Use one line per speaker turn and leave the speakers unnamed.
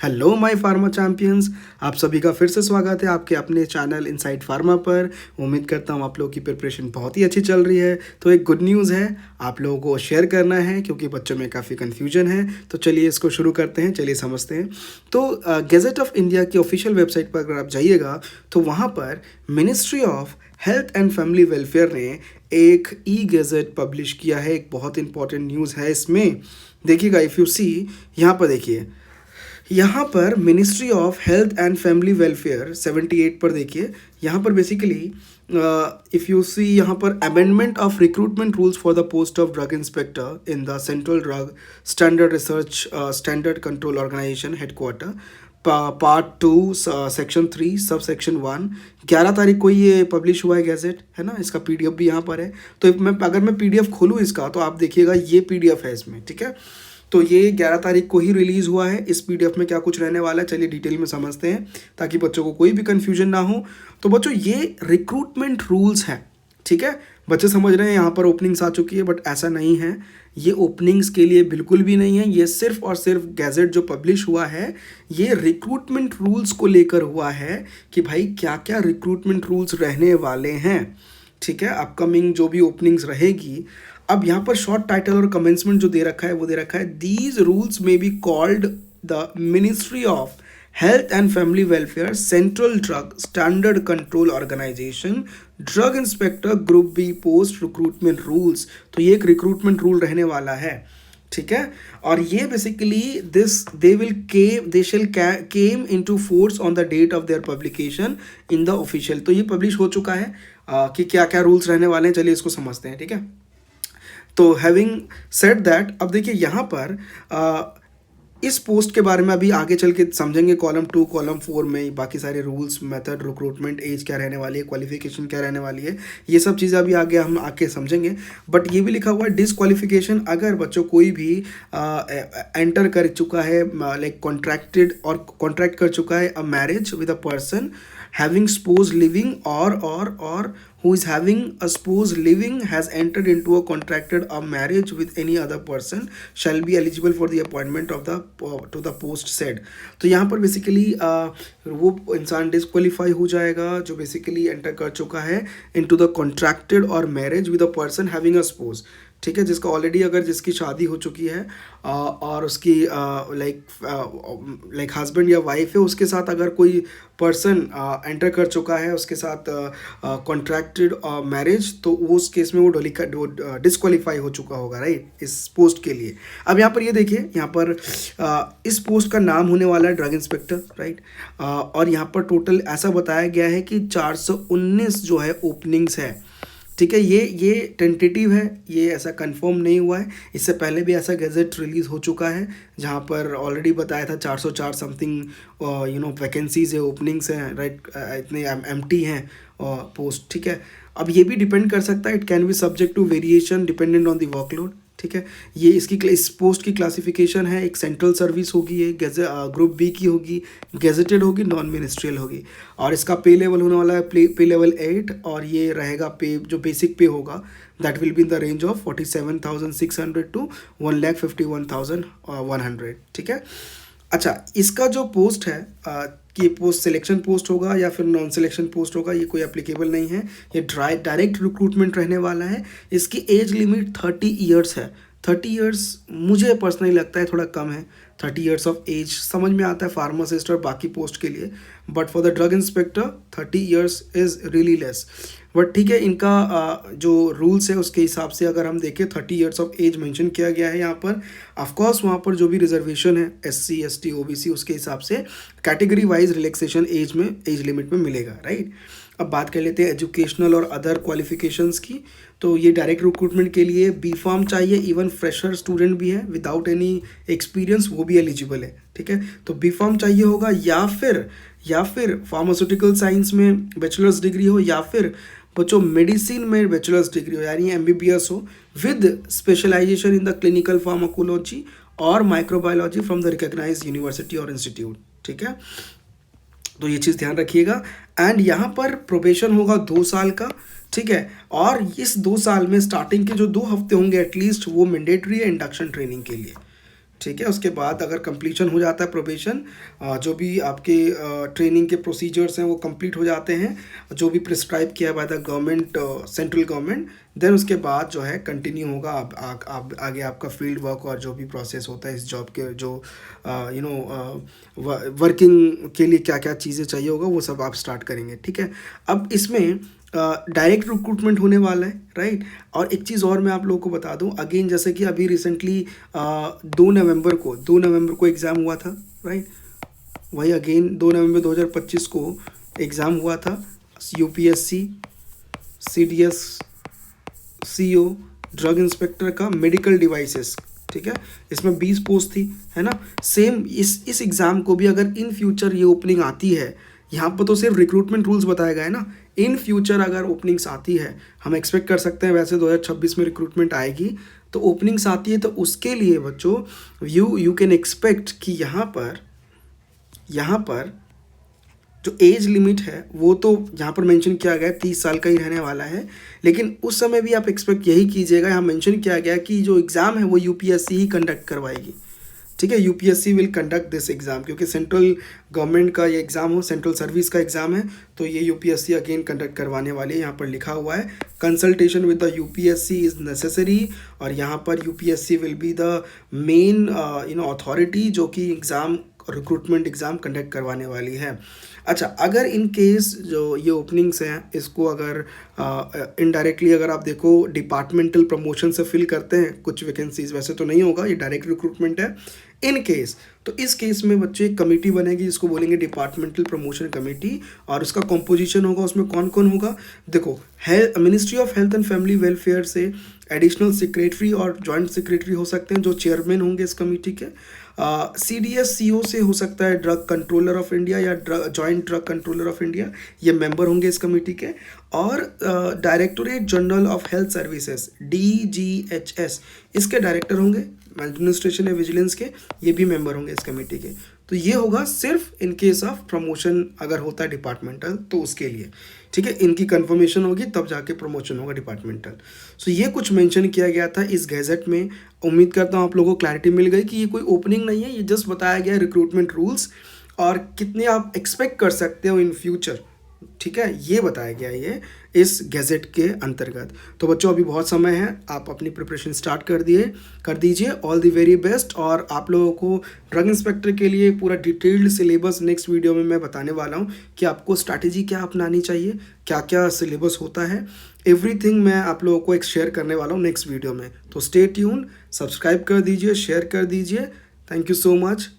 Hello my pharma champions. आप सभी का फिर से स्वागत है आपके अपने चैनल इनसाइड फार्मा पर। उम्मीद करता हूँ आप लोगों की प्रिपरेशन बहुत ही अच्छी चल रही है। तो एक गुड न्यूज़ है, आप लोगों को शेयर करना है क्योंकि बच्चों में काफ़ी कन्फ्यूजन है। तो चलिए इसको शुरू करते हैं, चलिए समझते हैं। तो गैजेट ऑफ इंडिया की ऑफिशियल वेबसाइट पर अगर आप जाइएगा तो वहाँ पर ministry of health and family welfare ने एक ई गैजेट पब्लिश किया है। एक बहुत इंपॉर्टेंट न्यूज़ है इसमें। देखिएगा, इफ़ यू सी, यहाँ पर देखिए, यहाँ पर ministry of health and family welfare 78 पर देखिए। यहाँ पर बेसिकली इफ़ यू सी, यहाँ पर amendment of recruitment rules for the post of drug inspector in the central drug standard research standard control organization headquarter, part 2 section 3 sub section 1, 11 तारीख को ये publish हुआ है गैजेट, है ना। इसका पीडीएफ भी यहाँ पर है। तो अगर मैं पीडीएफ खोलूँ इसका तो आप देखिएगा ये पीडीएफ है इसमें, ठीक है। तो ये 11 तारीख को ही रिलीज़ हुआ है। इस पीडीएफ में क्या कुछ रहने वाला है, चलिए डिटेल में समझते हैं ताकि बच्चों को कोई भी कन्फ्यूजन ना हो। तो बच्चों, ये रिक्रूटमेंट रूल्स हैं, ठीक है। बच्चे समझ रहे हैं यहाँ पर ओपनिंग्स आ चुकी है, बट ऐसा नहीं है। ये ओपनिंग्स के लिए बिल्कुल भी नहीं है। ये सिर्फ और सिर्फ गैजेट जो पब्लिश हुआ है ये रिक्रूटमेंट रूल्स को लेकर हुआ है कि भाई क्या क्या रिक्रूटमेंट रूल्स रहने वाले हैं, ठीक है। अपकमिंग जो भी ओपनिंग्स रहेगी। अब यहाँ पर शॉर्ट टाइटल और कमेंसमेंट जो दे रखा है वो दे रखा है, दीज रूल्स में be called the ministry of health and family welfare central drug standard control organization drug inspector group B post recruitment rules. तो ये एक रिक्रूटमेंट रूल रहने वाला है, ठीक है। और ये basically they shall came into force on the date of their publication in the official. तो ये पब्लिश हो चुका है कि क्या क्या रूल्स रहने वाले हैं। चलिए इसको समझते हैं, ठीक है। तो हैविंग सेड दैट, अब देखिए यहाँ पर इस पोस्ट के बारे में अभी आगे चल के समझेंगे। कॉलम 2 कॉलम 4 में बाकी सारे रूल्स, मेथड, रिक्रूटमेंट, एज क्या रहने वाली है, क्वालिफिकेशन क्या रहने वाली है, ये सब चीज़ें अभी आगे हम आके समझेंगे। बट ये भी लिखा हुआ है डिसक्वालिफिकेशन, अगर बच्चों कोई भी एंटर कर चुका है, लाइक कॉन्ट्रैक्टेड और कॉन्ट्रैक्ट कर चुका है a marriage with a person having spouse living or who is having a spouse living has entered into a contracted a marriage with any other person shall be eligible for the appointment of the to the post said। तो यहाँ पर basically वो इंसान disqualify हो जाएगा जो basically enter कर चुका है इनटू द कॉन्ट्रैक्टेड और marriage with a person having a suppose, ठीक है। जिसका ऑलरेडी, अगर जिसकी शादी हो चुकी है और उसकी लाइक हस्बैंड या वाइफ है, उसके साथ अगर कोई पर्सन एंटर कर चुका है उसके साथ कॉन्ट्रैक्टेड मैरिज, तो वो उस केस में वो डिस्क्वालीफाई हो चुका होगा, राइट, इस पोस्ट के लिए। अब यहाँ पर ये देखिए, यहाँ पर इस पोस्ट का नाम होने वाला है ड्रग इंस्पेक्टर, राइट। और यहाँ पर टोटल ऐसा बताया गया है कि 419 जो है ओपनिंग्स है, ठीक है। ये टेंटेटिव है, ये ऐसा कंफर्म नहीं हुआ है। इससे पहले भी ऐसा गैजेट रिलीज़ हो चुका है जहाँ पर ऑलरेडी बताया था 404 समथिंग वैकेंसीज है, ओपनिंग्स हैं, राइट, इतने एम्प्टी हैं पोस्ट, ठीक है। अब ये भी डिपेंड कर सकता है, it can be subject to variation dependent on the workload, ठीक है। ये इस पोस्ट की क्लासिफिकेशन है, एक सेंट्रल सर्विस होगी, एक ग्रुप बी की होगी, गेजेटेड होगी, नॉन मिनिस्ट्रियल होगी। और इसका पे लेवल होने वाला है पे लेवल 8, और ये रहेगा पे, जो बेसिक पे होगा that will be in the range of 47,600 to 1,51,100, ठीक है। अच्छा, इसका जो पोस्ट है कि पोस्ट सिलेक्शन पोस्ट होगा या फिर नॉन सिलेक्शन पोस्ट होगा, ये कोई एप्लीकेबल नहीं है। ये डायरेक्ट रिक्रूटमेंट रहने वाला है। इसकी एज लिमिट 30 ईयर्स है। 30 ईयर्स मुझे पर्सनली लगता है थोड़ा कम है। 30 ईयर्स ऑफ एज समझ में आता है फार्मासिस्ट और बाकी पोस्ट के लिए, but for the drug inspector 30 years is really less. But ठीक है, इनका जो रूल्स है उसके हिसाब से अगर हम देखें 30 ईयर्स ऑफ एज मेंशन किया गया है यहाँ पर। ऑफकोर्स वहाँ पर जो भी रिजर्वेशन है SC ST OBC, उसके हिसाब से category wise relaxation age limit में मिलेगा, राइट। अब बात कर लेते हैं एजुकेशनल और अदर क्वालिफिकेशंस की। तो ये डायरेक्ट रिक्रूटमेंट के लिए B.Pharm चाहिए, इवन फ्रेशर स्टूडेंट भी है विदाउट एनी एक्सपीरियंस, वो भी एलिजिबल है, ठीक है। तो B.Pharm चाहिए होगा, या फिर फार्मास्यूटिकल साइंस में बैचलर्स डिग्री हो, या फिर बच्चों मेडिसिन में बैचलर्स डिग्री हो, यानी MBBS हो, with specialisation in the clinical pharmacology और microbiology from the recognised university और इंस्टीट्यूट, ठीक है। तो ये चीज़ ध्यान रखिएगा। एंड यहाँ पर प्रोबेशन होगा 2 साल का, ठीक है। और इस 2 साल में स्टार्टिंग के जो 2 हफ्ते होंगे एटलीस्ट, वो मैंडेटरी है इंडक्शन ट्रेनिंग के लिए, ठीक है। उसके बाद अगर कंप्लीशन हो जाता है प्रोबेशन, जो भी आपके ट्रेनिंग के प्रोसीजर्स हैं वो कंप्लीट हो जाते हैं, जो भी प्रिस्क्राइब किया by the government, central government, then उसके बाद जो है कंटिन्यू होगा आप आगे आपका फील्ड वर्क और जो भी प्रोसेस होता है इस जॉब के, जो वर्किंग के लिए क्या क्या चीज़ें चाहिए होगा वो सब आप स्टार्ट करेंगे। ठीक है। अब इसमें डायरेक्ट रिक्रूटमेंट होने वाला है, राइट। और एक चीज़ और मैं आप लोगों को बता दूं अगेन, जैसे कि अभी रिसेंटली 2 नवंबर को एग्ज़ाम हुआ था, राइट। वही अगेन 2 नवंबर 2025 को एग्ज़ाम हुआ था, UPSC CDS CO drug inspector का मेडिकल डिवाइसेस। ठीक है। इसमें 20 पोस्ट थी, है ना। सेम इस एग्ज़ाम को भी अगर इन फ्यूचर ये ओपनिंग आती है, यहाँ पर तो सिर्फ रिक्रूटमेंट रूल्स बताया गया है ना, इन फ्यूचर अगर ओपनिंग्स आती है, हम एक्सपेक्ट कर सकते हैं वैसे 2026 में रिक्रूटमेंट आएगी, तो ओपनिंग्स आती है तो उसके लिए बच्चों यू कैन एक्सपेक्ट कि यहाँ पर जो एज लिमिट है वो तो यहाँ पर मेंशन किया गया है 30 साल का ही रहने वाला है, लेकिन उस समय भी आप एक्सपेक्ट यही कीजिएगा, यहाँ मेंशन किया गया कि जो एग्ज़ाम है वो यूपीएससी ही कंडक्ट करवाएगी। ठीक है। UPSC will conduct this exam, क्योंकि सेंट्रल गवर्नमेंट का ये एग्ज़ाम हो, सेंट्रल सर्विस का एग्ज़ाम है, तो ये यूपीएससी अगेन कंडक्ट करवाने वाली है। यहाँ पर लिखा हुआ है consultation with the UPSC is necessary, और यहाँ पर UPSC will be the main authority जो कि एग्ज़ाम रिक्रूटमेंट एग्ज़ाम कंडक्ट करवाने वाली है। अच्छा, अगर इन केस जो ये ओपनिंग्स हैं इसको अगर इनडायरेक्टली अगर आप देखो डिपार्टमेंटल प्रमोशन से फिल करते हैं कुछ वैकेंसीज, वैसे तो नहीं होगा, ये डायरेक्ट रिक्रूटमेंट है। इन केस तो इस केस में बच्चे एक कमेटी बनेगी जिसको बोलेंगे डिपार्टमेंटल प्रमोशन कमेटी, और उसका कॉम्पोजिशन होगा, उसमें कौन कौन होगा देखो, ministry of health and family welfare से एडिशनल सेक्रेटरी और जॉइंट सेक्रेटरी हो सकते हैं जो चेयरमैन होंगे इस कमेटी के। सीडीएस सीओ से हो सकता है ड्रग कंट्रोलर ऑफ इंडिया या joint drug controller of India, ये मेंबर होंगे इस कमेटी के। और directorate general of health services DGHS, इसके डायरेक्टर होंगे, एडमिनिस्ट्रेशन या विजिलेंस के, ये भी मेंबर होंगे इस कमेटी के। तो ये होगा सिर्फ इन केस ऑफ प्रमोशन अगर होता है डिपार्टमेंटल तो उसके लिए। ठीक है। इनकी कंफर्मेशन होगी तब जाके प्रमोशन होगा डिपार्टमेंटल। सो ये कुछ मेंशन किया गया था इस गैजेट में। उम्मीद करता हूँ आप लोगों को क्लैरिटी मिल गई कि ये कोई ओपनिंग नहीं है, ये जस्ट बताया गया है रिक्रूटमेंट रूल्स और कितने आप एक्सपेक्ट कर सकते हो इन फ्यूचर। ठीक है, ये बताया गया ये इस गैजेट के अंतर्गत। तो बच्चों अभी बहुत समय है, आप अपनी प्रिपरेशन स्टार्ट कर दीजिए। All the very best. और आप लोगों को ड्रग इंस्पेक्टर के लिए पूरा डिटेल्ड सिलेबस नेक्स्ट वीडियो में मैं बताने वाला हूँ कि आपको स्ट्रैटेजी क्या अपनानी चाहिए, क्या क्या सिलेबस होता है, एवरीथिंग मैं आप लोगों को एक शेयर करने वाला हूँ नेक्स्ट वीडियो में। तो स्टे ट्यून, सब्सक्राइब कर दीजिए, शेयर कर दीजिए। Thank you so much.